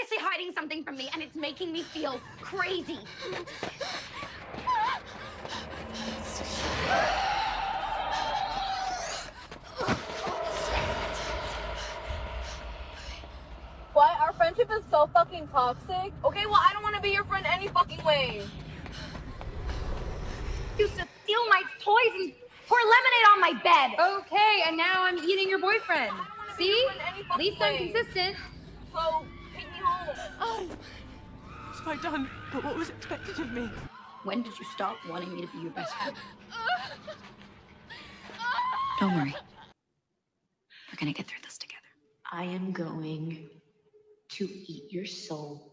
obviously hiding something from me, and it's making me feel crazy. What? Our friendship is so fucking toxic? Okay, well, I don't want to be your friend any fucking way. Used to steal my toys and pour lemonade on my bed. Okay, and now I'm eating your boyfriend. See? At least I'm consistent. So, take me home. Oh, what have I done? But what was expected of me? When did you stop wanting me to be your best friend? Don't worry. We're gonna get through this together. I am going to eat your soul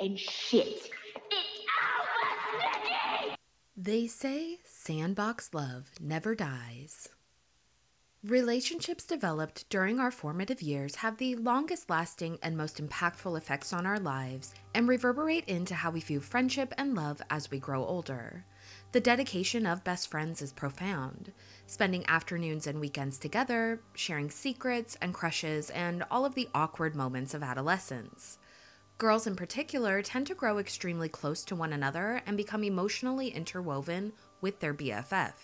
and shit it out, Mickey! They say sandbox love never dies. Relationships developed during our formative years have the longest lasting and most impactful effects on our lives and reverberate into how we view friendship and love as we grow older. The dedication of best friends is profound, spending afternoons and weekends together, sharing secrets and crushes, and all of the awkward moments of adolescence. Girls in particular tend to grow extremely close to one another and become emotionally interwoven with their BFF.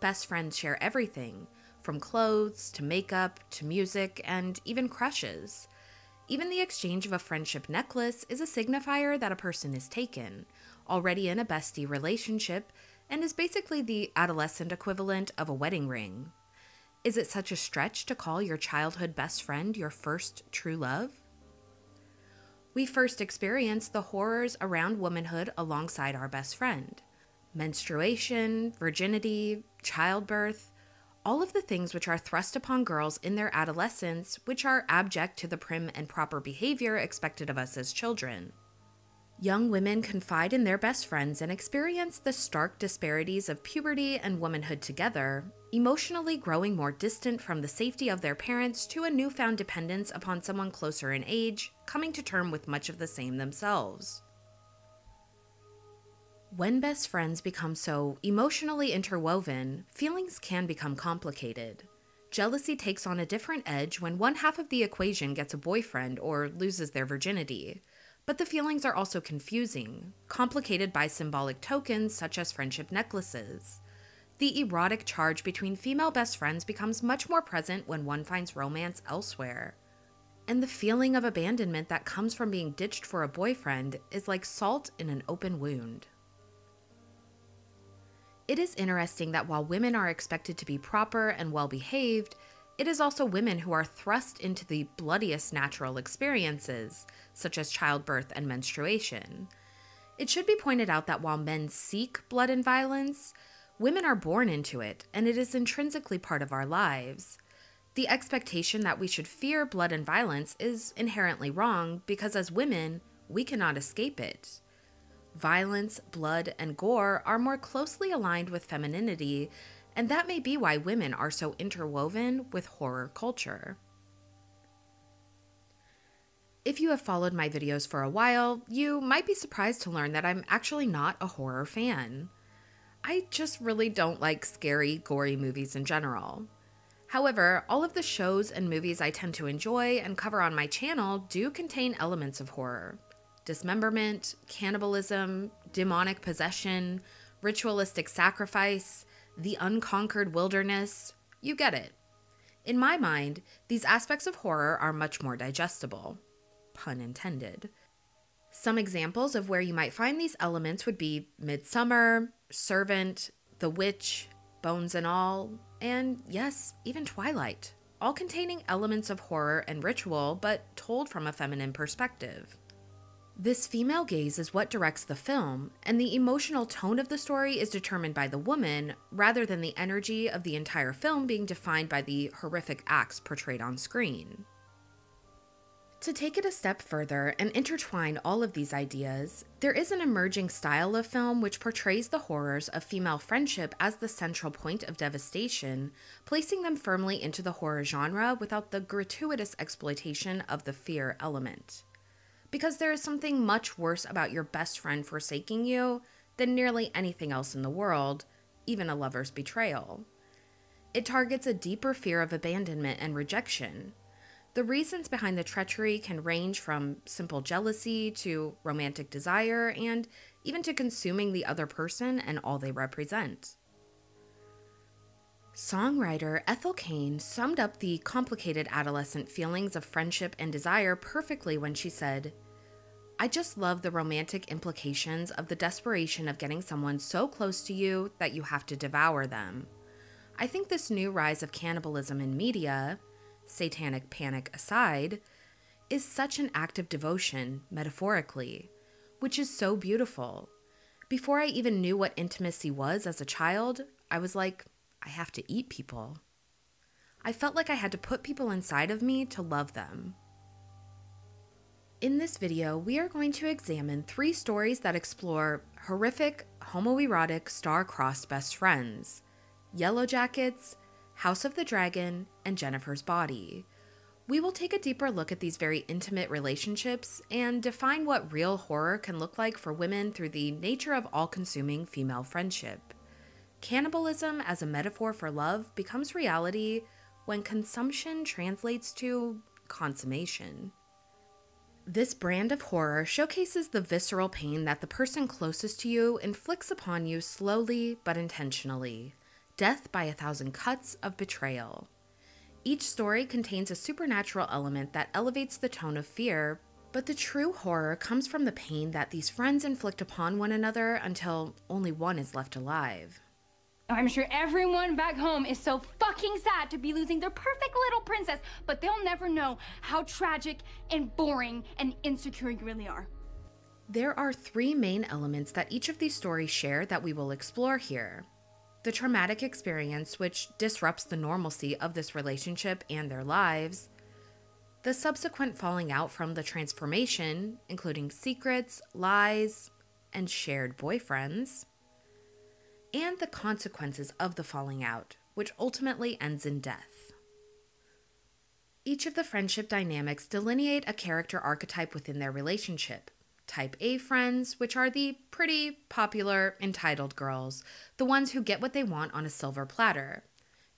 Best friends share everything, from clothes to makeup to music and even crushes. Even the exchange of a friendship necklace is a signifier that a person is taken, already in a bestie relationship, and is basically the adolescent equivalent of a wedding ring. Is it such a stretch to call your childhood best friend your first true love? We first experience the horrors around womanhood alongside our best friend. Menstruation, virginity, childbirth, all of the things which are thrust upon girls in their adolescence, which are abject to the prim and proper behavior expected of us as children. Young women confide in their best friends and experience the stark disparities of puberty and womanhood together, emotionally growing more distant from the safety of their parents to a newfound dependence upon someone closer in age, coming to term with much of the same themselves. When best friends become so emotionally interwoven, feelings can become complicated. Jealousy takes on a different edge when one half of the equation gets a boyfriend or loses their virginity. But the feelings are also confusing, complicated by symbolic tokens such as friendship necklaces. The erotic charge between female best friends becomes much more present when one finds romance elsewhere. And the feeling of abandonment that comes from being ditched for a boyfriend is like salt in an open wound. It is interesting that while women are expected to be proper and well-behaved, it is also women who are thrust into the bloodiest natural experiences, such as childbirth and menstruation. It should be pointed out that while men seek blood and violence, women are born into it, and it is intrinsically part of our lives. The expectation that we should fear blood and violence is inherently wrong because as women, we cannot escape it. Violence, blood, and gore are more closely aligned with femininity, and that may be why women are so interwoven with horror culture. If you have followed my videos for a while, you might be surprised to learn that I'm actually not a horror fan. I just really don't like scary, gory movies in general. However, all of the shows and movies I tend to enjoy and cover on my channel do contain elements of horror. Dismemberment, cannibalism, demonic possession, ritualistic sacrifice, the unconquered wilderness, you get it. In my mind, these aspects of horror are much more digestible. Pun intended. Some examples of where you might find these elements would be Midsummer, Servant, The Witch, Bones and All, and yes, even Twilight, all containing elements of horror and ritual, but told from a feminine perspective. This female gaze is what directs the film, and the emotional tone of the story is determined by the woman, rather than the energy of the entire film being defined by the horrific acts portrayed on screen. To take it a step further and intertwine all of these ideas, there is an emerging style of film which portrays the horrors of female friendship as the central point of devastation, placing them firmly into the horror genre without the gratuitous exploitation of the fear element. Because there is something much worse about your best friend forsaking you than nearly anything else in the world, even a lover's betrayal. It targets a deeper fear of abandonment and rejection. The reasons behind the treachery can range from simple jealousy to romantic desire and even to consuming the other person and all they represent. Songwriter Ethel Cain summed up the complicated adolescent feelings of friendship and desire perfectly when she said, "I just love the romantic implications of the desperation of getting someone so close to you that you have to devour them. I think this new rise of cannibalism in media, satanic panic aside, is such an act of devotion, metaphorically, which is so beautiful. Before I even knew what intimacy was as a child, I was like, I have to eat people. I felt like I had to put people inside of me to love them." In this video, we are going to examine 3 stories that explore horrific, homoerotic, star-crossed best friends: Yellowjackets, House of the Dragon, and Jennifer's Body. We will take a deeper look at these very intimate relationships and define what real horror can look like for women through the nature of all-consuming female friendship. Cannibalism as a metaphor for love becomes reality when consumption translates to consummation. This brand of horror showcases the visceral pain that the person closest to you inflicts upon you slowly but intentionally. Death by 1,000 cuts of betrayal. Each story contains a supernatural element that elevates the tone of fear, but the true horror comes from the pain that these friends inflict upon one another until only one is left alive. I'm sure everyone back home is so fucking sad to be losing their perfect little princess, but they'll never know how tragic and boring and insecure you really are. There are 3 main elements that each of these stories share that we will explore here. The traumatic experience, which disrupts the normalcy of this relationship and their lives. The subsequent falling out from the transformation, including secrets, lies, and shared boyfriends. And the consequences of the falling out, which ultimately ends in death. Each of the friendship dynamics delineate a character archetype within their relationship. Type A friends, which are the pretty, popular, entitled girls, the ones who get what they want on a silver platter.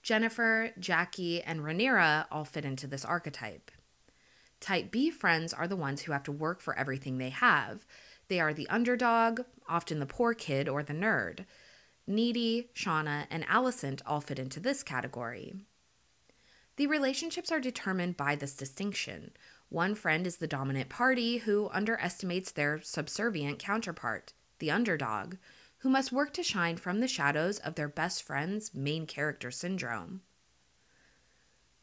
Jennifer, Jackie, and Rhaenyra all fit into this archetype. Type B friends are the ones who have to work for everything they have. They are the underdog, often the poor kid or the nerd. Needy, Shauna, and Alicent all fit into this category. The relationships are determined by this distinction. One friend is the dominant party who underestimates their subservient counterpart, the underdog, who must work to shine from the shadows of their best friend's main character syndrome.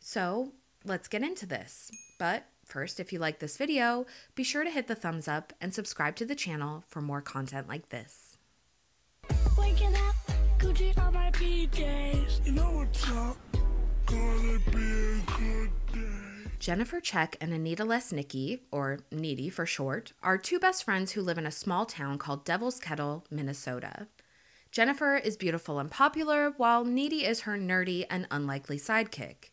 So, let's get into this. But first, if you like this video, be sure to hit the thumbs up and subscribe to the channel for more content like this. Waking up, Gucci on my PJs. You know what's up? Gonna be a good day. Jennifer Check and Anita Lesnicki, or Needy for short, are 2 best friends who live in a small town called Devil's Kettle, Minnesota. Jennifer is beautiful and popular, while Needy is her nerdy and unlikely sidekick.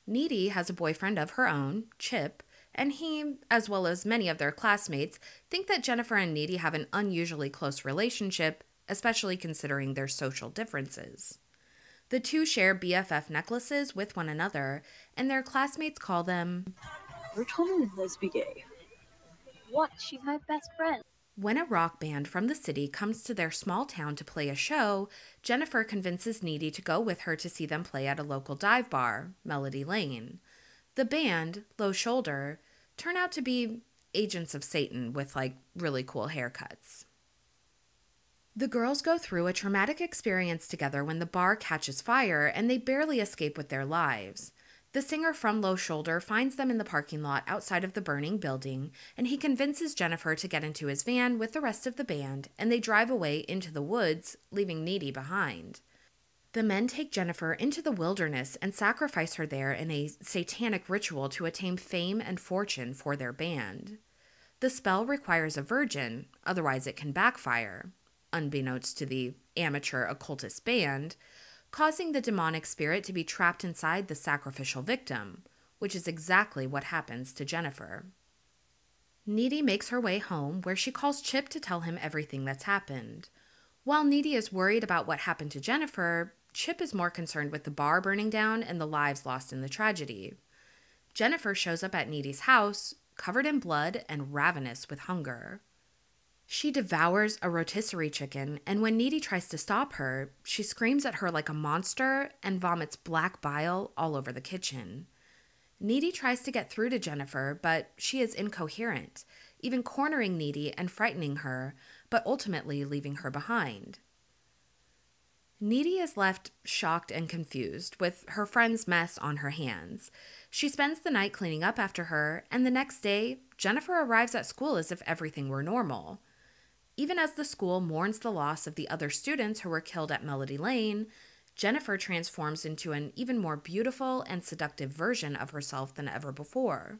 Needy has a boyfriend of her own, Chip, and he, as well as many of their classmates, think that Jennifer and Needy have an unusually close relationship, especially considering their social differences. The 2 share BFF necklaces with one another, and their classmates call them, "We're totally lesbian gay." What? She's my best friend. When a rock band from the city comes to their small town to play a show, Jennifer convinces Needy to go with her to see them play at a local dive bar, Melody Lane. The band, Low Shoulder, turn out to be agents of Satan with, really cool haircuts. The girls go through a traumatic experience together when the bar catches fire and they barely escape with their lives. The singer from Low Shoulder finds them in the parking lot outside of the burning building, and he convinces Jennifer to get into his van with the rest of the band, and they drive away into the woods, leaving Needy behind. The men take Jennifer into the wilderness and sacrifice her there in a satanic ritual to attain fame and fortune for their band. The spell requires a virgin, otherwise it can backfire, unbeknownst to the amateur occultist band, causing the demonic spirit to be trapped inside the sacrificial victim, which is exactly what happens to Jennifer. Needy makes her way home, where she calls Chip to tell him everything that's happened. While Needy is worried about what happened to Jennifer, Chip is more concerned with the bar burning down and the lives lost in the tragedy. Jennifer shows up at Needy's house, covered in blood and ravenous with hunger. She devours a rotisserie chicken, and when Needy tries to stop her, she screams at her like a monster and vomits black bile all over the kitchen. Needy tries to get through to Jennifer, but she is incoherent, even cornering Needy and frightening her, but ultimately leaving her behind. Needy is left shocked and confused, with her friend's mess on her hands. She spends the night cleaning up after her, and the next day, Jennifer arrives at school as if everything were normal. Even as the school mourns the loss of the other students who were killed at Melody Lane, Jennifer transforms into an even more beautiful and seductive version of herself than ever before.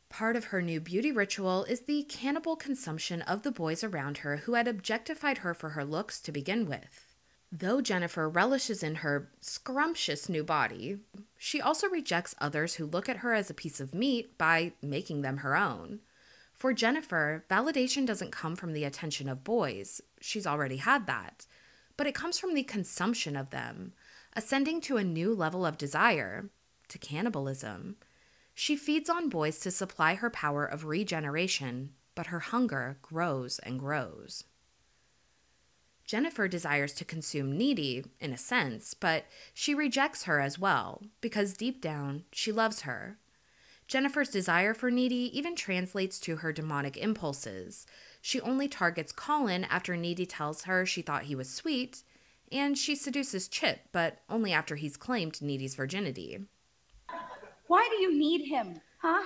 Part of her new beauty ritual is the cannibal consumption of the boys around her who had objectified her for her looks to begin with. Though Jennifer relishes in her scrumptious new body, she also rejects others who look at her as a piece of meat by making them her own. For Jennifer, validation doesn't come from the attention of boys. She's already had that. But it comes from the consumption of them, ascending to a new level of desire, to cannibalism. She feeds on boys to supply her power of regeneration, but her hunger grows and grows. Jennifer desires to consume Needy, in a sense, but she rejects her as well, because deep down, she loves her. Jennifer's desire for Needy even translates to her demonic impulses. She only targets Colin after Needy tells her she thought he was sweet, and she seduces Chip, but only after he's claimed Needy's virginity. Why do you need him, huh?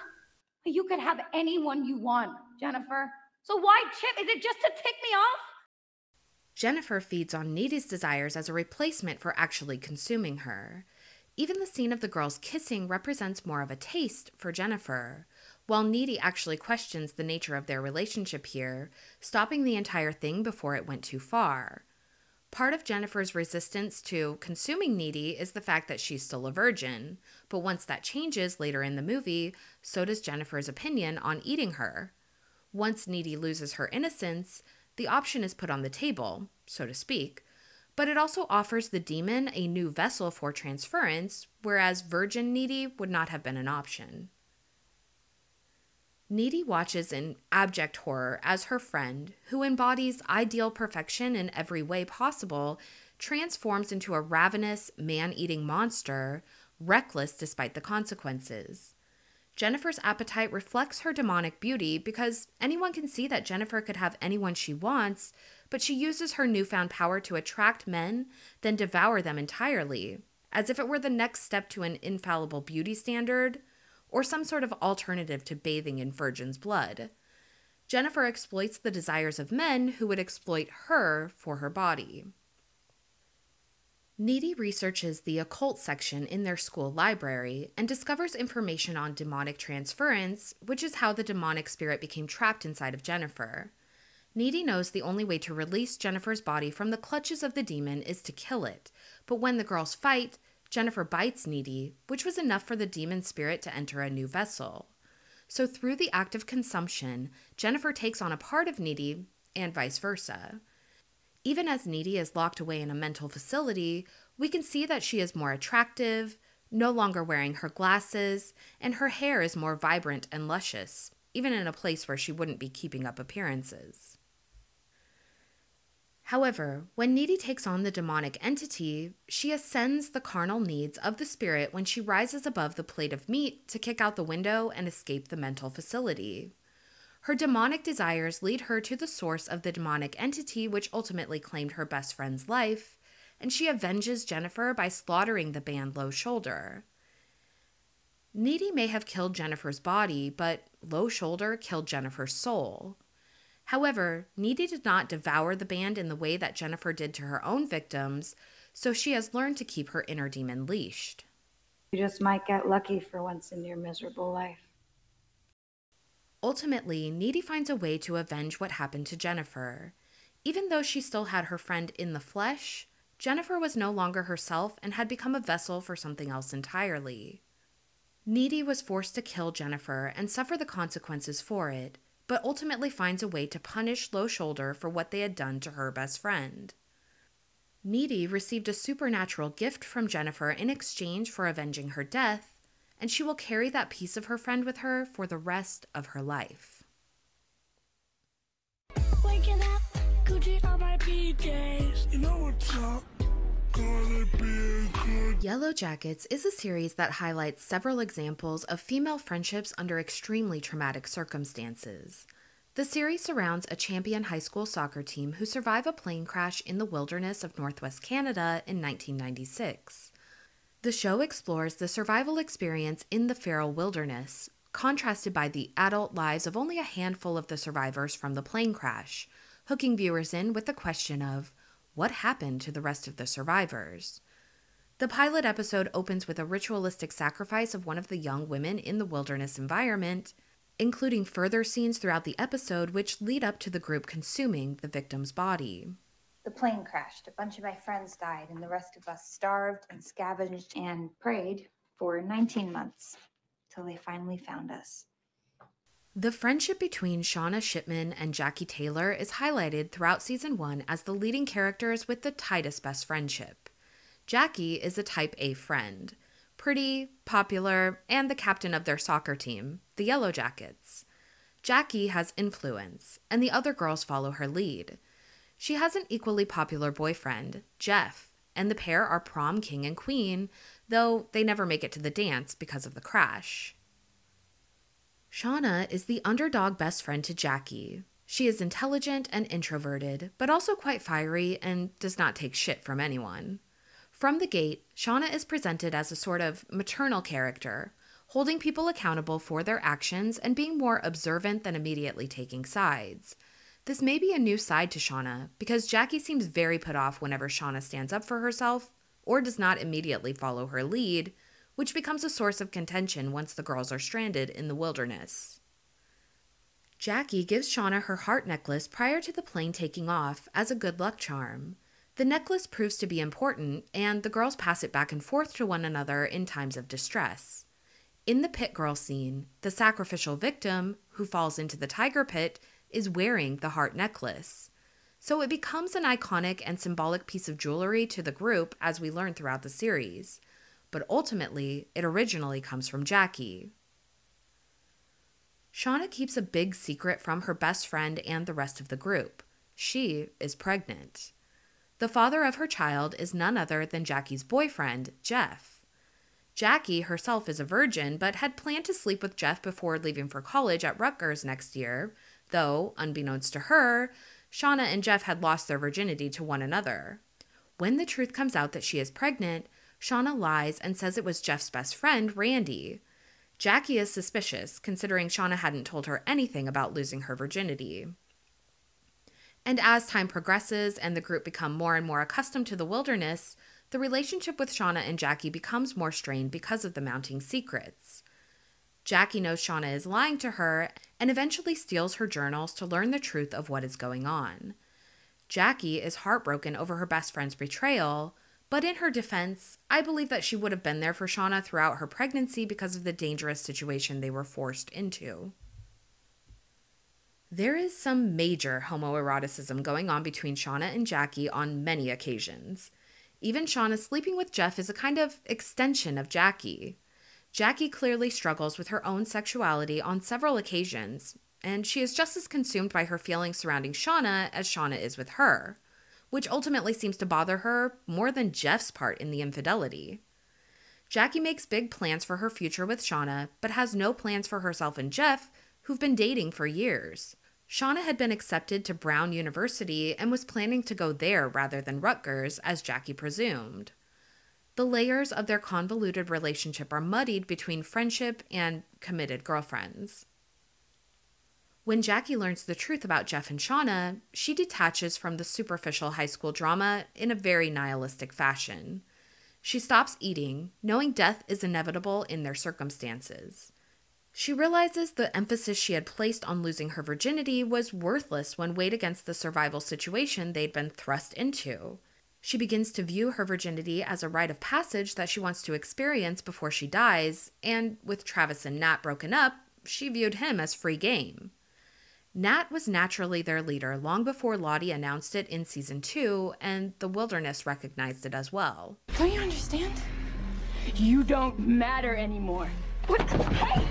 You could have anyone you want, Jennifer. So why Chip? Is it just to tick me off? Jennifer feeds on Needy's desires as a replacement for actually consuming her. Even the scene of the girls kissing represents more of a taste for Jennifer, while Needy actually questions the nature of their relationship here, stopping the entire thing before it went too far. Part of Jennifer's resistance to consuming Needy is the fact that she's still a virgin, but once that changes later in the movie, so does Jennifer's opinion on eating her. Once Needy loses her innocence, the option is put on the table, so to speak, but it also offers the demon a new vessel for transference, whereas virgin Needy would not have been an option. Needy watches in abject horror as her friend, who embodies ideal perfection in every way possible, transforms into a ravenous, man-eating monster, reckless despite the consequences. Jennifer's appetite reflects her demonic beauty because anyone can see that Jennifer could have anyone she wants, but she uses her newfound power to attract men, then devour them entirely, as if it were the next step to an infallible beauty standard, or some sort of alternative to bathing in virgin's blood. Jennifer exploits the desires of men who would exploit her for her body. Needy researches the occult section in their school library and discovers information on demonic transference, which is how the demonic spirit became trapped inside of Jennifer. Needy knows the only way to release Jennifer's body from the clutches of the demon is to kill it, but when the girls fight, Jennifer bites Needy, which was enough for the demon spirit to enter a new vessel. So through the act of consumption, Jennifer takes on a part of Needy, and vice versa. Even as Needy is locked away in a mental facility, we can see that she is more attractive, no longer wearing her glasses, and her hair is more vibrant and luscious, even in a place where she wouldn't be keeping up appearances. However, when Needy takes on the demonic entity, she ascends the carnal needs of the spirit when she rises above the plate of meat to kick out the window and escape the mental facility. Her demonic desires lead her to the source of the demonic entity which ultimately claimed her best friend's life, and she avenges Jennifer by slaughtering the band Low Shoulder. Needy may have killed Jennifer's body, but Low Shoulder killed Jennifer's soul. However, Needy did not devour the band in the way that Jennifer did to her own victims, so she has learned to keep her inner demon leashed. You just might get lucky for once in your miserable life. Ultimately, Needy finds a way to avenge what happened to Jennifer. Even though she still had her friend in the flesh, Jennifer was no longer herself and had become a vessel for something else entirely. Needy was forced to kill Jennifer and suffer the consequences for it, but ultimately finds a way to punish Low Shoulder for what they had done to her best friend. Needy received a supernatural gift from Jennifer in exchange for avenging her death, and she will carry that piece of her friend with her for the rest of her life. Waking up, Gucci on my PJs. You know what's up? Gonna be a good. Yellowjackets is a series that highlights several examples of female friendships under extremely traumatic circumstances. The series surrounds a champion high school soccer team who survive a plane crash in the wilderness of northwest Canada in 1996. The show explores the survival experience in the feral wilderness, contrasted by the adult lives of only a handful of the survivors from the plane crash, hooking viewers in with the question of, what happened to the rest of the survivors? The pilot episode opens with a ritualistic sacrifice of one of the young women in the wilderness environment, including further scenes throughout the episode which lead up to the group consuming the victim's body. The plane crashed. A bunch of my friends died, and the rest of us starved and scavenged and prayed for 19 months till they finally found us. The friendship between Shauna Shipman and Jackie Taylor is highlighted throughout season 1 as the leading characters with the tightest best friendship. Jackie is a type A friend, pretty, popular, and the captain of their soccer team, the Yellowjackets. Jackie has influence, and the other girls follow her lead. She has an equally popular boyfriend, Jeff, and the pair are prom king and queen, though they never make it to the dance because of the crash. Shauna is the underdog best friend to Jackie. She is intelligent and introverted, but also quite fiery and does not take shit from anyone. From the gate, Shauna is presented as a sort of maternal character, holding people accountable for their actions and being more observant than immediately taking sides. This may be a new side to Shauna, because Jackie seems very put off whenever Shauna stands up for herself or does not immediately follow her lead, which becomes a source of contention once the girls are stranded in the wilderness. Jackie gives Shauna her heart necklace prior to the plane taking off as a good luck charm. The necklace proves to be important, and the girls pass it back and forth to one another in times of distress. In the pit girl scene, the sacrificial victim, who falls into the tiger pit, is wearing the heart necklace. So it becomes an iconic and symbolic piece of jewelry to the group as we learn throughout the series. But ultimately, it originally comes from Jackie. Shauna keeps a big secret from her best friend and the rest of the group. She is pregnant. The father of her child is none other than Jackie's boyfriend, Jeff. Jackie herself is a virgin, but had planned to sleep with Jeff before leaving for college at Rutgers next year, though, unbeknownst to her, Shauna and Jeff had lost their virginity to one another. When the truth comes out that she is pregnant, Shauna lies and says it was Jeff's best friend, Randy. Jackie is suspicious, considering Shauna hadn't told her anything about losing her virginity. And as time progresses and the group become more and more accustomed to the wilderness, the relationship with Shauna and Jackie becomes more strained because of the mounting secrets. Jackie knows Shauna is lying to her and eventually steals her journals to learn the truth of what is going on. Jackie is heartbroken over her best friend's betrayal, but in her defense, I believe that she would have been there for Shauna throughout her pregnancy because of the dangerous situation they were forced into. There is some major homoeroticism going on between Shauna and Jackie on many occasions. Even Shauna sleeping with Jeff is a kind of extension of Jackie. Jackie clearly struggles with her own sexuality on several occasions, and she is just as consumed by her feelings surrounding Shauna as Shauna is with her, which ultimately seems to bother her more than Jeff's part in the infidelity. Jackie makes big plans for her future with Shauna, but has no plans for herself and Jeff, who've been dating for years. Shauna had been accepted to Brown University and was planning to go there rather than Rutgers, as Jackie presumed. The layers of their convoluted relationship are muddied between friendship and committed girlfriends. When Jackie learns the truth about Jeff and Shauna, she detaches from the superficial high school drama in a very nihilistic fashion. She stops eating, knowing death is inevitable in their circumstances. She realizes the emphasis she had placed on losing her virginity was worthless when weighed against the survival situation they'd been thrust into. She begins to view her virginity as a rite of passage that she wants to experience before she dies, and with Travis and Nat broken up, she viewed him as free game. Nat was naturally their leader long before Lottie announced it in season 2, and the wilderness recognized it as well. Don't you understand? You don't matter anymore. What? Hey!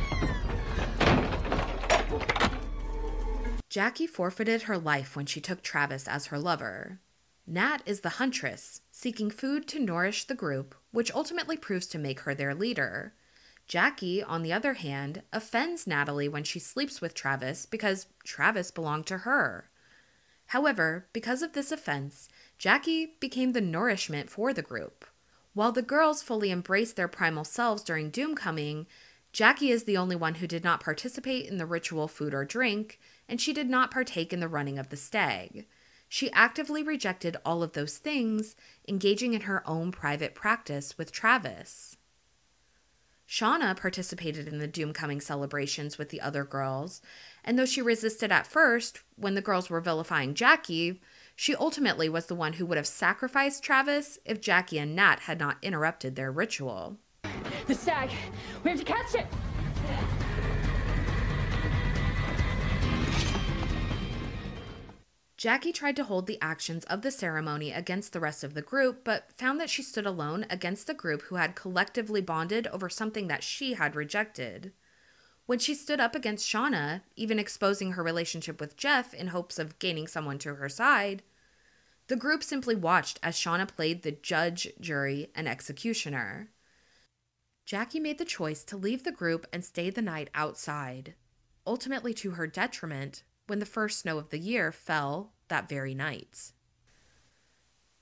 Jackie forfeited her life when she took Travis as her lover. Nat is the huntress, seeking food to nourish the group, which ultimately proves to make her their leader. Jackie, on the other hand, offends Natalie when she sleeps with Travis because Travis belonged to her. However, because of this offense, Jackie became the nourishment for the group. While the girls fully embraced their primal selves during Doomcoming, Jackie is the only one who did not participate in the ritual food or drink, and she did not partake in the running of the stag. She actively rejected all of those things, engaging in her own private practice with Travis. Shauna participated in the Doomcoming celebrations with the other girls, and though she resisted at first when the girls were vilifying Jackie, she ultimately was the one who would have sacrificed Travis if Jackie and Nat had not interrupted their ritual. The stag! We have to catch it! Jackie tried to hold the actions of the ceremony against the rest of the group, but found that she stood alone against the group who had collectively bonded over something that she had rejected. When she stood up against Shauna, even exposing her relationship with Jeff in hopes of gaining someone to her side, the group simply watched as Shauna played the judge, jury, and executioner. Jackie made the choice to leave the group and stay the night outside, ultimately to her detriment, when the first snow of the year fell that very night.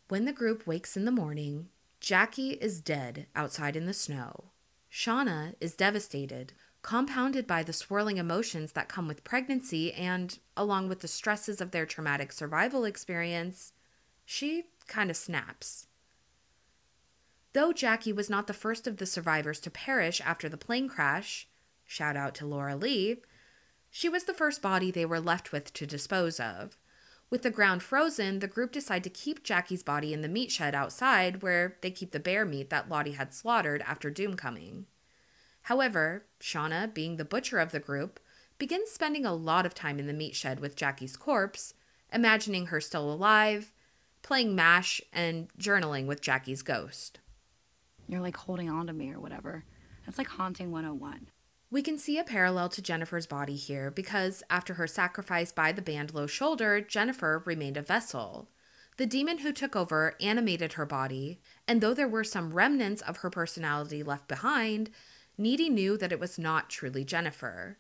When the group wakes in the morning, Jackie is dead outside in the snow. Shauna is devastated, compounded by the swirling emotions that come with pregnancy and, along with the stresses of their traumatic survival experience, she kind of snaps. Though Jackie was not the first of the survivors to perish after the plane crash, shout out to Laura Lee, she was the first body they were left with to dispose of. With the ground frozen, the group decided to keep Jackie's body in the meat shed outside where they keep the bear meat that Lottie had slaughtered after Doomcoming. However, Shauna, being the butcher of the group, begins spending a lot of time in the meat shed with Jackie's corpse, imagining her still alive, playing MASH, and journaling with Jackie's ghost. You're like holding on to me or whatever. That's like haunting 101. We can see a parallel to Jennifer's body here because after her sacrifice by the band Low Shoulder, Jennifer remained a vessel. The demon who took over animated her body, and though there were some remnants of her personality left behind, Needy knew that it was not truly Jennifer.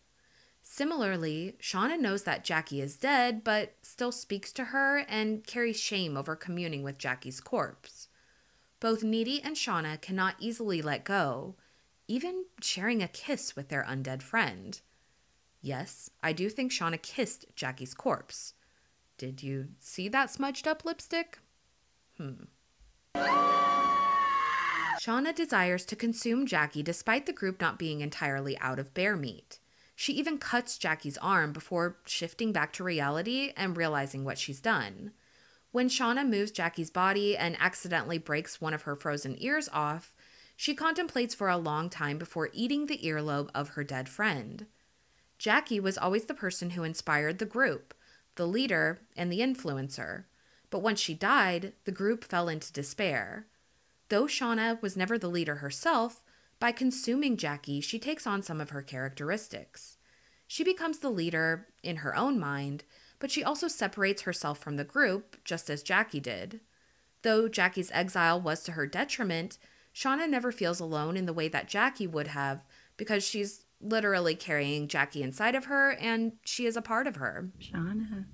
Similarly, Shauna knows that Jackie is dead, but still speaks to her and carries shame over communing with Jackie's corpse. Both Needy and Shauna cannot easily let go, even sharing a kiss with their undead friend. Yes, I do think Shauna kissed Jackie's corpse. Did you see that smudged up lipstick? Shauna desires to consume Jackie despite the group not being entirely out of bear meat. She even cuts Jackie's arm before shifting back to reality and realizing what she's done. When Shauna moves Jackie's body and accidentally breaks one of her frozen ears off, she contemplates for a long time before eating the earlobe of her dead friend. Jackie was always the person who inspired the group, the leader, and the influencer. But once she died, the group fell into despair. Though Shauna was never the leader herself, by consuming Jackie, she takes on some of her characteristics. She becomes the leader in her own mind, but she also separates herself from the group, just as Jackie did. Though Jackie's exile was to her detriment, Shauna never feels alone in the way that Jackie would have, because she's literally carrying Jackie inside of her, and she is a part of her. Shauna.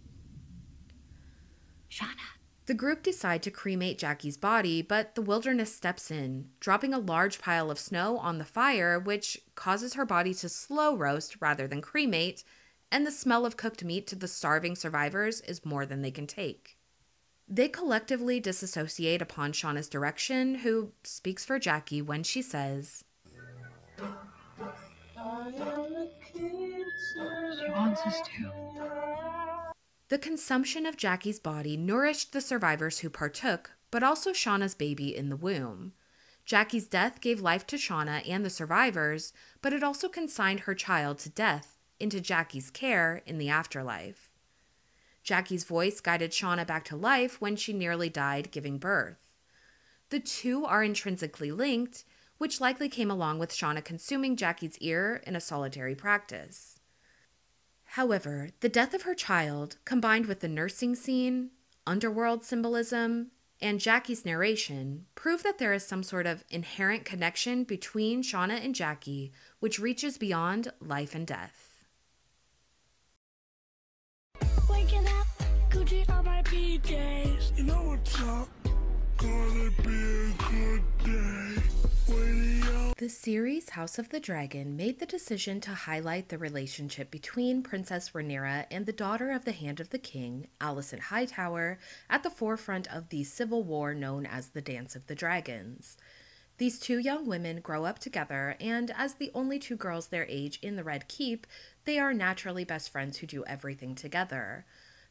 The group decide to cremate Jackie's body, but the wilderness steps in, dropping a large pile of snow on the fire, which causes her body to slow roast rather than cremate, and the smell of cooked meat to the starving survivors is more than they can take. They collectively disassociate upon Shauna's direction, who speaks for Jackie when she says, She wants us to. The consumption of Jackie's body nourished the survivors who partook, but also Shauna's baby in the womb. Jackie's death gave life to Shauna and the survivors, but it also consigned her child to death into Jackie's care in the afterlife. Jackie's voice guided Shauna back to life when she nearly died giving birth. The two are intrinsically linked, which likely came along with Shauna consuming Jackie's ear in a solitary practice. However, the death of her child, combined with the nursing scene, underworld symbolism, and Jackie's narration, prove that there is some sort of inherent connection between Shauna and Jackie, which reaches beyond life and death. Waking up, Gucci on my PJs. You know what's up? Gonna be a good day. The series House of the Dragon made the decision to highlight the relationship between Princess Rhaenyra and the daughter of the Hand of the King, Alicent Hightower, at the forefront of the civil war known as the Dance of the Dragons. These two young women grow up together, and as the only two girls their age in the Red Keep, they are naturally best friends who do everything together.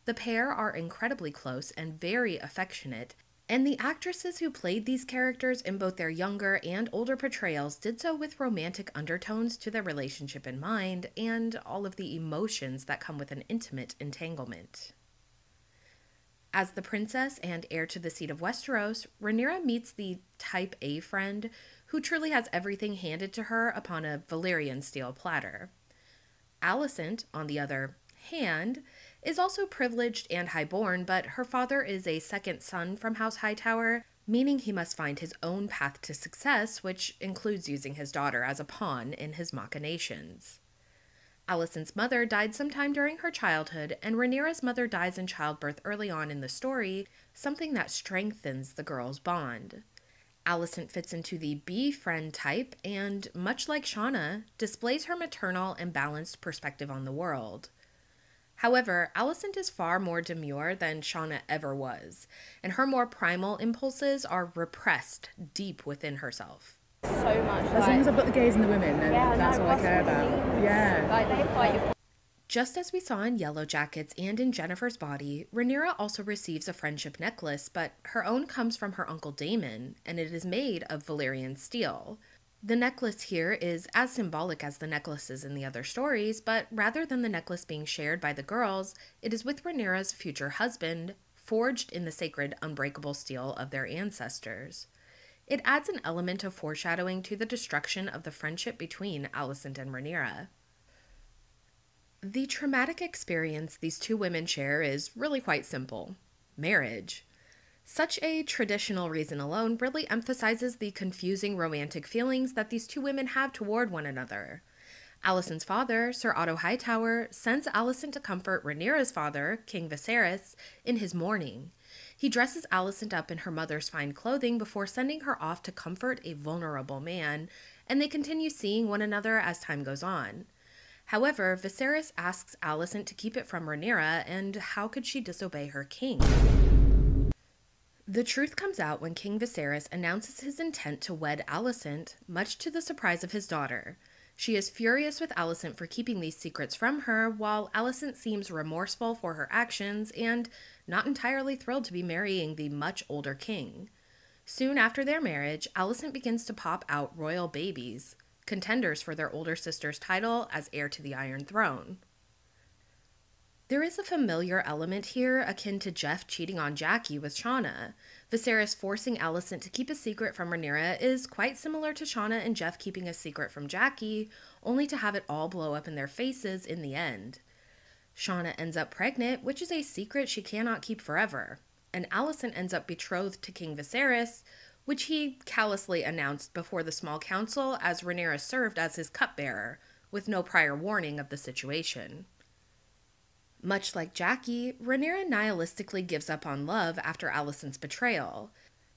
The pair are incredibly close and very affectionate, and the actresses who played these characters in both their younger and older portrayals did so with romantic undertones to their relationship in mind, and all of the emotions that come with an intimate entanglement. As the princess and heir to the seat of Westeros, Rhaenyra meets the Type A friend who truly has everything handed to her upon a Valyrian steel platter. Alicent, on the other hand, is also privileged and highborn, but her father is a second son from House Hightower, meaning he must find his own path to success, which includes using his daughter as a pawn in his machinations. Alicent's mother died sometime during her childhood, and Rhaenyra's mother dies in childbirth early on in the story, something that strengthens the girls' bond. Alicent fits into the B friend type and, much like Shauna, displays her maternal and balanced perspective on the world. However, Alicent is far more demure than Shauna ever was, and her more primal impulses are repressed deep within herself. So much. As long as I've got the gays and the women, then that's all I care about. Yeah. Like, they fight. Just as we saw in Yellowjackets and in Jennifer's Body, Rhaenyra also receives a friendship necklace, but her own comes from her uncle Daemon, and it is made of Valyrian steel. The necklace here is as symbolic as the necklaces in the other stories, but rather than the necklace being shared by the girls, it is with Rhaenyra's future husband, forged in the sacred unbreakable steel of their ancestors. It adds an element of foreshadowing to the destruction of the friendship between Alicent and Rhaenyra. The traumatic experience these two women share is really quite simple: marriage. Such a traditional reason alone really emphasizes the confusing romantic feelings that these two women have toward one another. Alicent's father, Sir Otto Hightower, sends Alicent to comfort Rhaenyra's father, King Viserys, in his mourning. He dresses Alicent up in her mother's fine clothing before sending her off to comfort a vulnerable man, and they continue seeing one another as time goes on. However, Viserys asks Alicent to keep it from Rhaenyra, and how could she disobey her king? The truth comes out when King Viserys announces his intent to wed Alicent, much to the surprise of his daughter. She is furious with Alicent for keeping these secrets from her, while Alicent seems remorseful for her actions and not entirely thrilled to be marrying the much older king. Soon after their marriage, Alicent begins to pop out royal babies, contenders for their older sister's title as heir to the Iron Throne. There is a familiar element here akin to Jeff cheating on Jackie with Shauna. Viserys forcing Alicent to keep a secret from Rhaenyra is quite similar to Shauna and Jeff keeping a secret from Jackie, only to have it all blow up in their faces in the end. Shauna ends up pregnant, which is a secret she cannot keep forever, and Alicent ends up betrothed to King Viserys, which he callously announced before the small council as Rhaenyra served as his cupbearer, with no prior warning of the situation. Much like Jackie, Rhaenyra nihilistically gives up on love after Alicent's betrayal.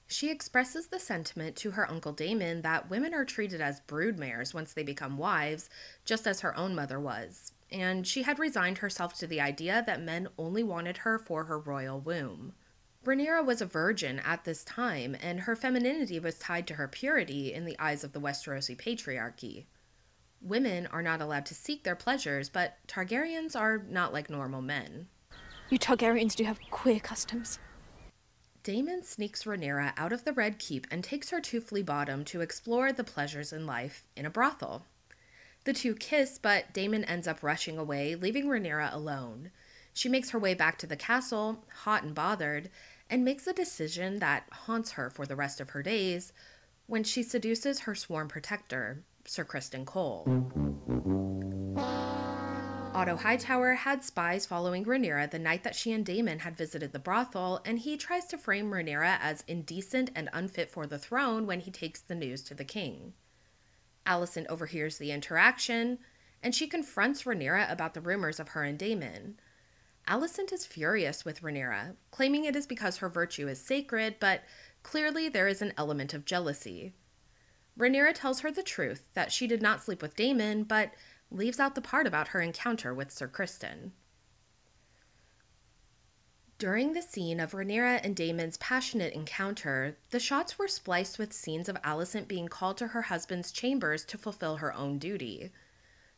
She expresses the sentiment to her uncle Daemon that women are treated as broodmares once they become wives, just as her own mother was, and she had resigned herself to the idea that men only wanted her for her royal womb. Rhaenyra was a virgin at this time, and her femininity was tied to her purity in the eyes of the Westerosi patriarchy. Women are not allowed to seek their pleasures, but Targaryens are not like normal men. You Targaryens do have queer customs. Daemon sneaks Rhaenyra out of the Red Keep and takes her to Flea Bottom to explore the pleasures in life in a brothel. The two kiss, but Daemon ends up rushing away, leaving Rhaenyra alone. She makes her way back to the castle, hot and bothered, and makes a decision that haunts her for the rest of her days when she seduces her sworn protector, Sir Criston Cole. Otto Hightower had spies following Rhaenyra the night that she and Daemon had visited the brothel, and he tries to frame Rhaenyra as indecent and unfit for the throne when he takes the news to the king. Alicent overhears the interaction, and she confronts Rhaenyra about the rumors of her and Daemon. Alicent is furious with Rhaenyra, claiming it is because her virtue is sacred, but clearly there is an element of jealousy. Rhaenyra tells her the truth, that she did not sleep with Daemon, but leaves out the part about her encounter with Sir Criston. During the scene of Rhaenyra and Daemon's passionate encounter, the shots were spliced with scenes of Alicent being called to her husband's chambers to fulfill her own duty.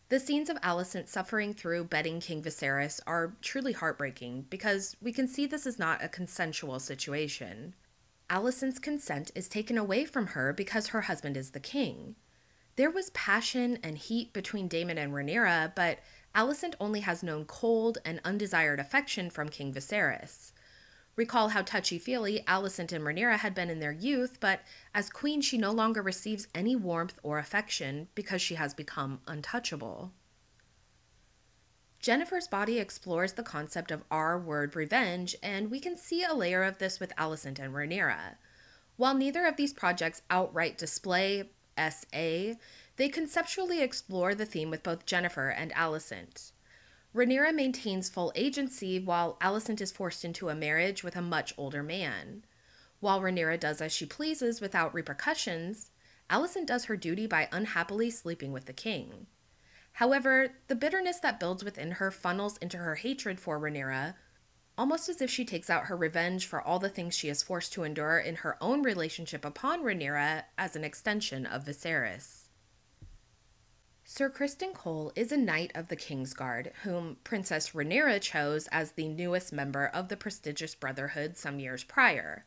The scenes of Alicent suffering through bedding King Viserys are truly heartbreaking because we can see this is not a consensual situation. Alicent's consent is taken away from her because her husband is the king. There was passion and heat between Daemon and Rhaenyra, but Alicent only has known cold and undesired affection from King Viserys. Recall how touchy-feely Alicent and Rhaenyra had been in their youth, but as queen she no longer receives any warmth or affection because she has become untouchable. Jennifer's Body explores the concept of R-word revenge, and we can see a layer of this with Alicent and Rhaenyra. While neither of these projects outright display SA, they conceptually explore the theme with both Jennifer and Alicent. Rhaenyra maintains full agency while Alicent is forced into a marriage with a much older man. While Rhaenyra does as she pleases without repercussions, Alicent does her duty by unhappily sleeping with the king. However, the bitterness that builds within her funnels into her hatred for Rhaenyra, almost as if she takes out her revenge for all the things she is forced to endure in her own relationship upon Rhaenyra as an extension of Viserys. Sir Criston Cole is a knight of the Kingsguard, whom Princess Rhaenyra chose as the newest member of the prestigious Brotherhood some years prior.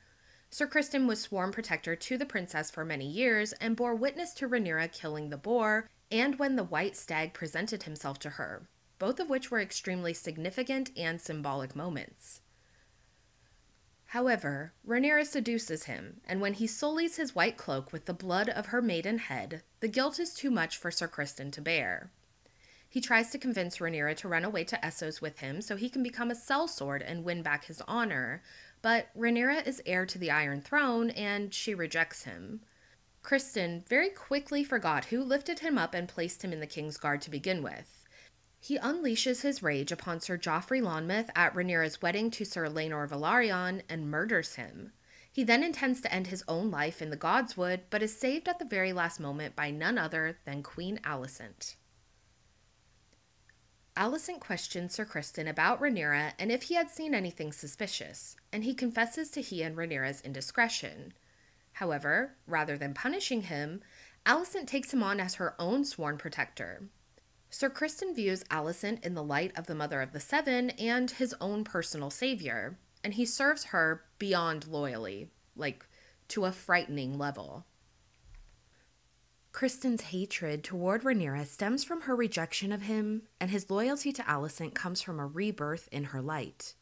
Sir Criston was sworn protector to the princess for many years and bore witness to Rhaenyra killing the boar and when the white stag presented himself to her, both of which were extremely significant and symbolic moments. However, Rhaenyra seduces him, and when he sullies his white cloak with the blood of her maiden head, the guilt is too much for Sir Criston to bear. He tries to convince Rhaenyra to run away to Essos with him so he can become a sellsword and win back his honor, but Rhaenyra is heir to the Iron Throne, and she rejects him. Criston very quickly forgot who lifted him up and placed him in the Kingsguard to begin with. He unleashes his rage upon Sir Joffrey Lonmouth at Rhaenyra's wedding to Sir Laenor Velaryon and murders him. He then intends to end his own life in the Godswood, but is saved at the very last moment by none other than Queen Alicent. Alicent questions Sir Criston about Rhaenyra and if he had seen anything suspicious, and he confesses to he and Rhaenyra's indiscretion. However, rather than punishing him, Alicent takes him on as her own sworn protector. Sir Criston views Alicent in the light of the Mother of the Seven and his own personal savior, and he serves her beyond loyally, to a frightening level. Criston's hatred toward Rhaenyra stems from her rejection of him, and his loyalty to Alicent comes from a rebirth in her light.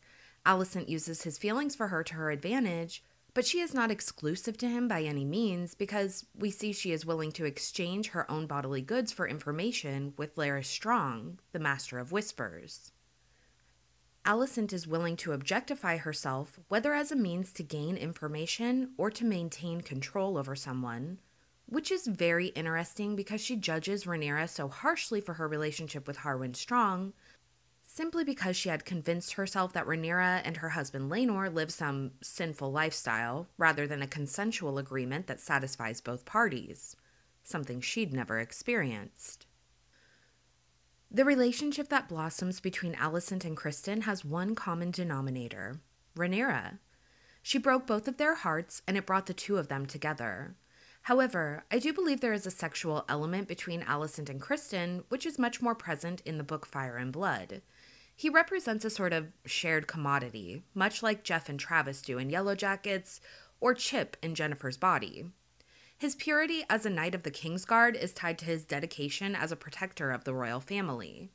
Alicent uses his feelings for her to her advantage, but she is not exclusive to him by any means because we see she is willing to exchange her own bodily goods for information with Larys Strong, the Master of Whispers. Alicent is willing to objectify herself, whether as a means to gain information or to maintain control over someone, which is very interesting because she judges Rhaenyra so harshly for her relationship with Harwin Strong, simply because she had convinced herself that Rhaenyra and her husband Laenor live some sinful lifestyle, rather than a consensual agreement that satisfies both parties, something she'd never experienced. The relationship that blossoms between Alicent and Criston has one common denominator, Rhaenyra. She broke both of their hearts, and it brought the two of them together. However, I do believe there is a sexual element between Alicent and Criston, which is much more present in the book Fire and Blood. He represents a sort of shared commodity, much like Jeff and Travis do in Yellowjackets, or Chip in Jennifer's Body. His purity as a knight of the Kingsguard is tied to his dedication as a protector of the royal family.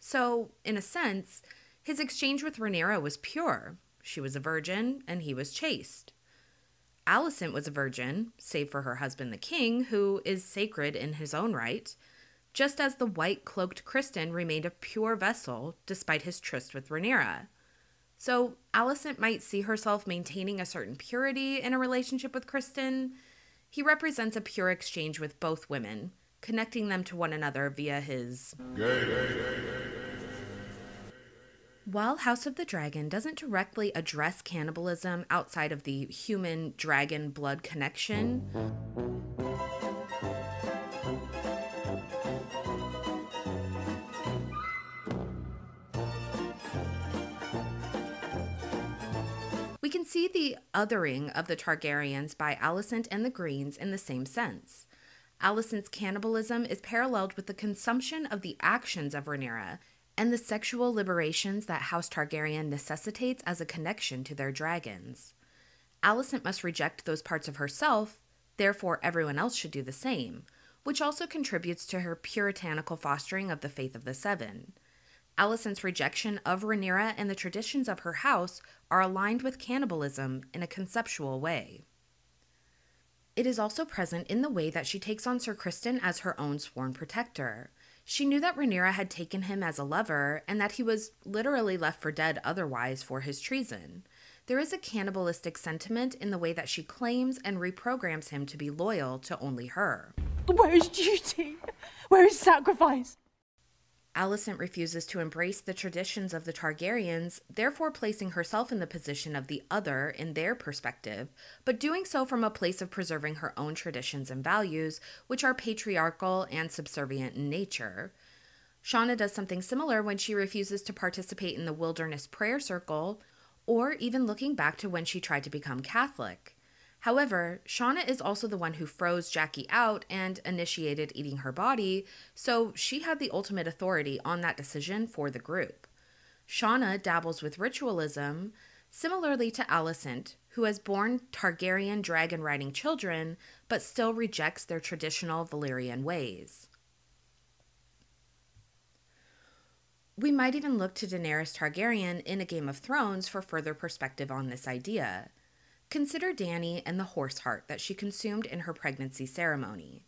So, in a sense, his exchange with Rhaenyra was pure. She was a virgin, and he was chaste. Alicent was a virgin, save for her husband the king, who is sacred in his own right, just as the white-cloaked Criston remained a pure vessel despite his tryst with Rhaenyra. So Alicent might see herself maintaining a certain purity in a relationship with Criston. He represents a pure exchange with both women, connecting them to one another via his... While House of the Dragon doesn't directly address cannibalism outside of the human-dragon blood connection, we can see the othering of the Targaryens by Alicent and the Greens in the same sense. Alicent's cannibalism is paralleled with the consumption of the actions of Rhaenyra and the sexual liberations that House Targaryen necessitates as a connection to their dragons. Alicent must reject those parts of herself, therefore everyone else should do the same, which also contributes to her puritanical fostering of the faith of the Seven. Alicent's rejection of Rhaenyra and the traditions of her house are aligned with cannibalism in a conceptual way. It is also present in the way that she takes on Ser Criston as her own sworn protector. She knew that Rhaenyra had taken him as a lover and that he was literally left for dead otherwise for his treason. There is a cannibalistic sentiment in the way that she claims and reprograms him to be loyal to only her. Where is duty? Where is sacrifice? Alicent refuses to embrace the traditions of the Targaryens, therefore placing herself in the position of the other in their perspective, but doing so from a place of preserving her own traditions and values, which are patriarchal and subservient in nature. Shauna does something similar when she refuses to participate in the wilderness prayer circle, or even looking back to when she tried to become Catholic. However, Shauna is also the one who froze Jackie out and initiated eating her body, so she had the ultimate authority on that decision for the group. Shauna dabbles with ritualism, similarly to Alicent, who has borne Targaryen dragon-riding children, but still rejects their traditional Valyrian ways. We might even look to Daenerys Targaryen in A Game of Thrones for further perspective on this idea. Consider Dany and the horse heart that she consumed in her pregnancy ceremony.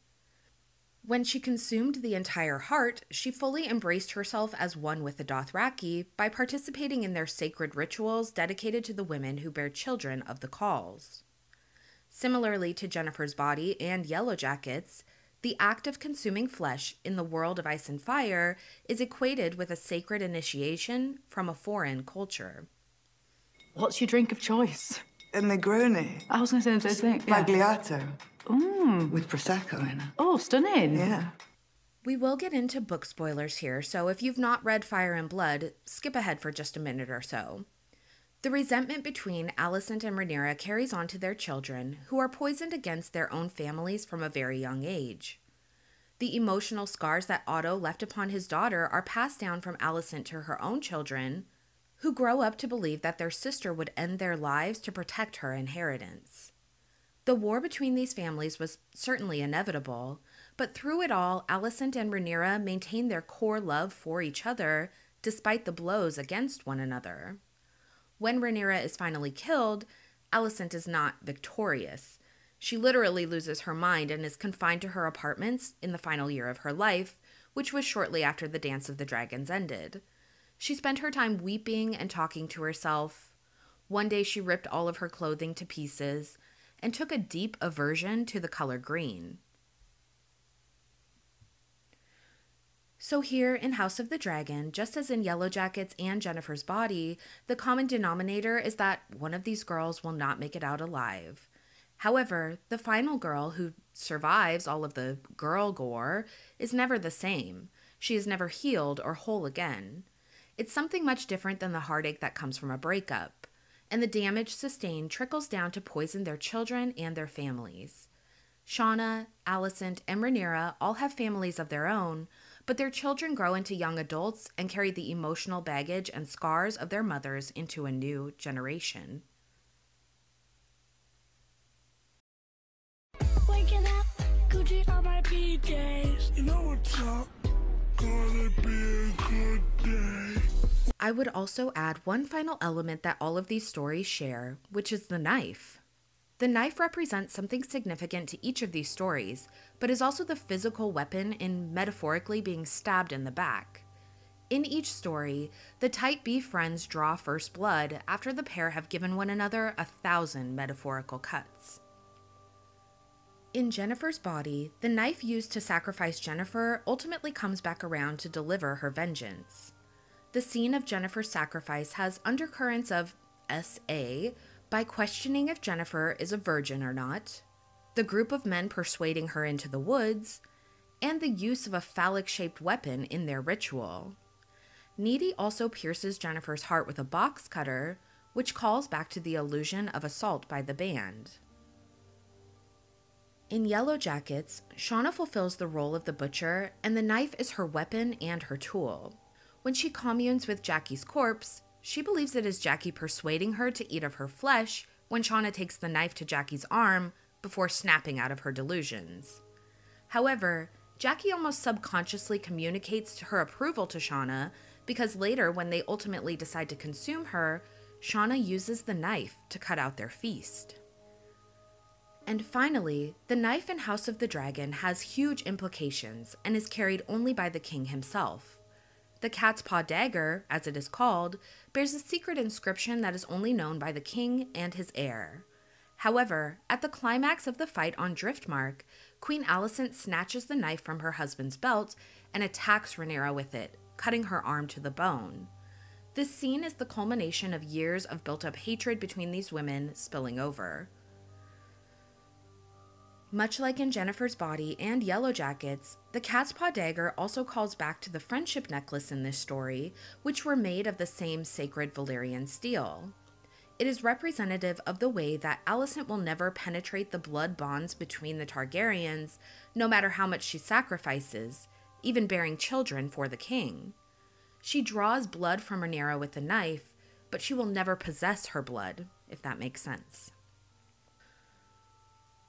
When she consumed the entire heart, she fully embraced herself as one with the Dothraki by participating in their sacred rituals dedicated to the women who bear children of the Khals. Similarly to Jennifer's body and Yellowjackets, the act of consuming flesh in the world of Ice and Fire is equated with a sacred initiation from a foreign culture. What's your drink of choice? A Negroni. I was going to say the same thing. Bagliato. With Prosecco in it. Oh, stunning. Yeah. We will get into book spoilers here, so if you've not read Fire and Blood, skip ahead for just a minute or so. The resentment between Alicent and Rhaenyra carries on to their children, who are poisoned against their own families from a very young age. The emotional scars that Otto left upon his daughter are passed down from Alicent to her own children, who grow up to believe that their sister would end their lives to protect her inheritance. The war between these families was certainly inevitable, but through it all, Alicent and Rhaenyra maintain their core love for each other despite the blows against one another. When Rhaenyra is finally killed, Alicent is not victorious. She literally loses her mind and is confined to her apartments in the final year of her life, which was shortly after the Dance of the Dragons ended. She spent her time weeping and talking to herself. One day she ripped all of her clothing to pieces and took a deep aversion to the color green. So here in House of the Dragon, just as in Yellowjackets and Jennifer's body, the common denominator is that one of these girls will not make it out alive. However, the final girl who survives all of the girl gore is never the same. She is never healed or whole again. It's something much different than the heartache that comes from a breakup, and the damage sustained trickles down to poison their children and their families. Shauna, Alicent, and Rhaenyra all have families of their own, but their children grow into young adults and carry the emotional baggage and scars of their mothers into a new generation. Wake Waking up, Gucci on my PJs. You know what's up? Gonna be a good day. I would also add one final element that all of these stories share, which is the knife. The knife represents something significant to each of these stories, but is also the physical weapon in metaphorically being stabbed in the back. In each story, the Type B friends draw first blood after the pair have given one another 1,000 metaphorical cuts. In Jennifer's body, the knife used to sacrifice Jennifer ultimately comes back around to deliver her vengeance. The scene of Jennifer's sacrifice has undercurrents of SA by questioning if Jennifer is a virgin or not, the group of men persuading her into the woods, and the use of a phallic-shaped weapon in their ritual. Needy also pierces Jennifer's heart with a box cutter, which calls back to the illusion of assault by the band. In Yellowjackets, Shauna fulfills the role of the butcher, and the knife is her weapon and her tool. When she communes with Jackie's corpse, she believes it is Jackie persuading her to eat of her flesh when Shauna takes the knife to Jackie's arm before snapping out of her delusions. However, Jackie almost subconsciously communicates her approval to Shauna because later, when they ultimately decide to consume her, Shauna uses the knife to cut out their feast. And finally, the knife in House of the Dragon has huge implications and is carried only by the king himself. The cat's paw dagger, as it is called, bears a secret inscription that is only known by the king and his heir. However, at the climax of the fight on Driftmark, Queen Alicent snatches the knife from her husband's belt and attacks Rhaenyra with it, cutting her arm to the bone. This scene is the culmination of years of built-up hatred between these women spilling over. Much like in Jennifer's body and Yellowjackets, the cat's paw dagger also calls back to the friendship necklace in this story, which were made of the same sacred Valyrian steel. It is representative of the way that Alicent will never penetrate the blood bonds between the Targaryens, no matter how much she sacrifices, even bearing children for the king. She draws blood from Rhaenyra with a knife, but she will never possess her blood, if that makes sense.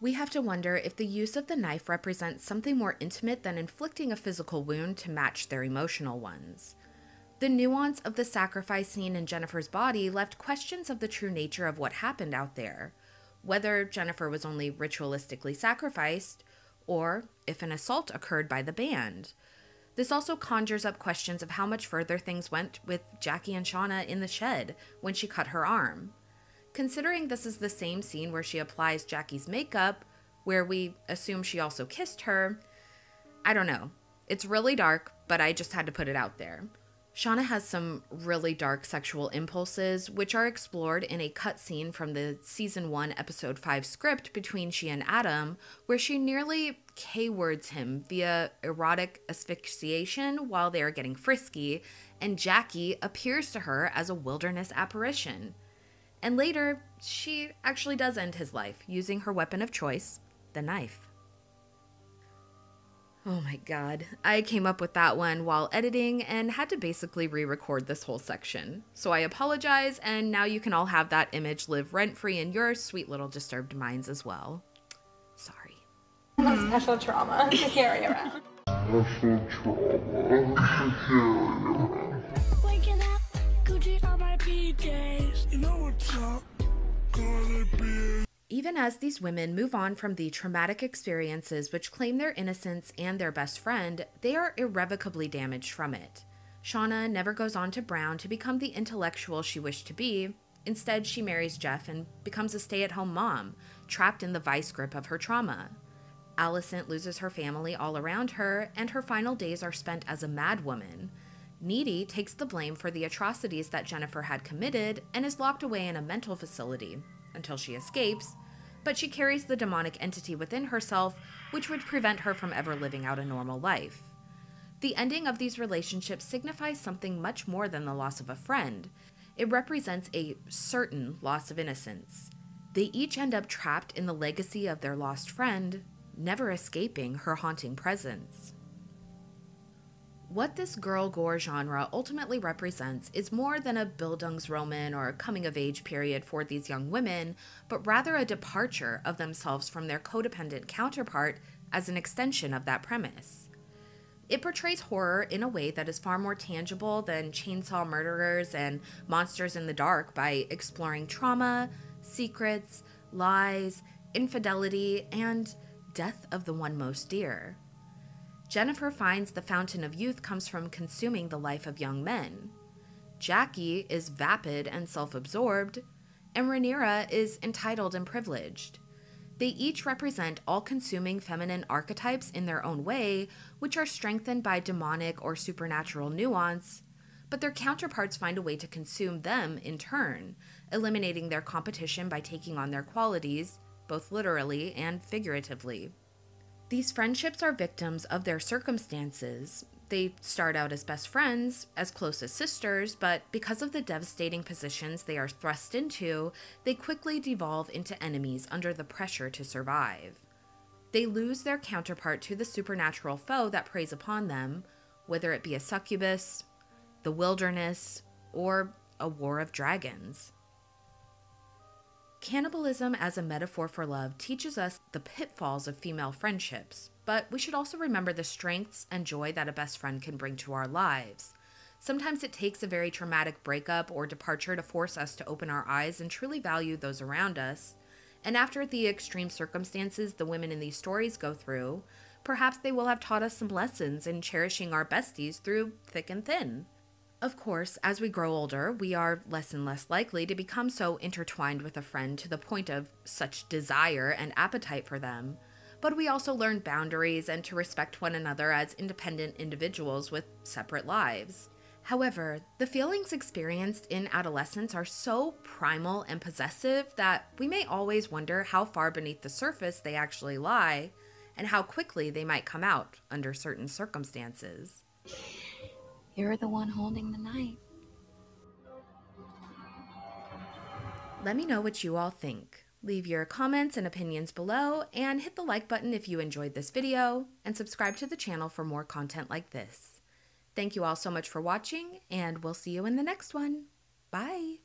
We have to wonder if the use of the knife represents something more intimate than inflicting a physical wound to match their emotional ones. The nuance of the sacrifice scene in Jennifer's body left questions of the true nature of what happened out there, whether Jennifer was only ritualistically sacrificed, or if an assault occurred by the band. This also conjures up questions of how much further things went with Jackie and Shauna in the shed when she cut her arm. Considering this is the same scene where she applies Jackie's makeup, where we assume she also kissed her, I don't know. It's really dark, but I just had to put it out there. Shauna has some really dark sexual impulses, which are explored in a cutscene from the Season 1, Episode 5 script between she and Adam, where she nearly K-words him via erotic asphyxiation while they are getting frisky, and Jackie appears to her as a wilderness apparition. And later, she actually does end his life using her weapon of choice, the knife. Oh my god, I came up with that one while editing and had to basically re-record this whole section. So I apologize, and now you can all have that image live rent-free in your sweet little disturbed minds as well. Sorry. A special trauma to carry around. Waking up, Gucci on my PJs. You know what's up? Gonna be. Even as these women move on from the traumatic experiences which claim their innocence and their best friend, they are irrevocably damaged from it. Shauna never goes on to Brown to become the intellectual she wished to be. Instead, she marries Jeff and becomes a stay-at-home mom, trapped in the vice grip of her trauma. Alicent loses her family all around her, and her final days are spent as a madwoman. Needy takes the blame for the atrocities that Jennifer had committed and is locked away in a mental facility until she escapes, but she carries the demonic entity within herself, which would prevent her from ever living out a normal life. The ending of these relationships signifies something much more than the loss of a friend. It represents a certain loss of innocence. They each end up trapped in the legacy of their lost friend, never escaping her haunting presence. What this girl gore genre ultimately represents is more than a Bildungsroman or coming-of-age period for these young women, but rather a departure of themselves from their codependent counterpart as an extension of that premise. It portrays horror in a way that is far more tangible than chainsaw murderers and monsters in the dark by exploring trauma, secrets, lies, infidelity, and death of the one most dear. Jennifer finds the fountain of youth comes from consuming the life of young men. Jackie is vapid and self-absorbed, and Rhaenyra is entitled and privileged. They each represent all-consuming feminine archetypes in their own way, which are strengthened by demonic or supernatural nuance, but their counterparts find a way to consume them in turn, eliminating their competition by taking on their qualities, both literally and figuratively. These friendships are victims of their circumstances. They start out as best friends, as close as sisters, but because of the devastating positions they are thrust into, they quickly devolve into enemies under the pressure to survive. They lose their counterpart to the supernatural foe that preys upon them, whether it be a succubus, the wilderness, or a war of dragons. Cannibalism as a metaphor for love teaches us the pitfalls of female friendships, but we should also remember the strengths and joy that a best friend can bring to our lives. Sometimes it takes a very traumatic breakup or departure to force us to open our eyes and truly value those around us. And after the extreme circumstances the women in these stories go through, perhaps they will have taught us some lessons in cherishing our besties through thick and thin. Of course, as we grow older, we are less and less likely to become so intertwined with a friend to the point of such desire and appetite for them, but we also learn boundaries and to respect one another as independent individuals with separate lives. However, the feelings experienced in adolescence are so primal and possessive that we may always wonder how far beneath the surface they actually lie, and how quickly they might come out under certain circumstances. You're the one holding the knife. Let me know what you all think. Leave your comments and opinions below, and hit the like button if you enjoyed this video, and subscribe to the channel for more content like this. Thank you all so much for watching, and we'll see you in the next one. Bye!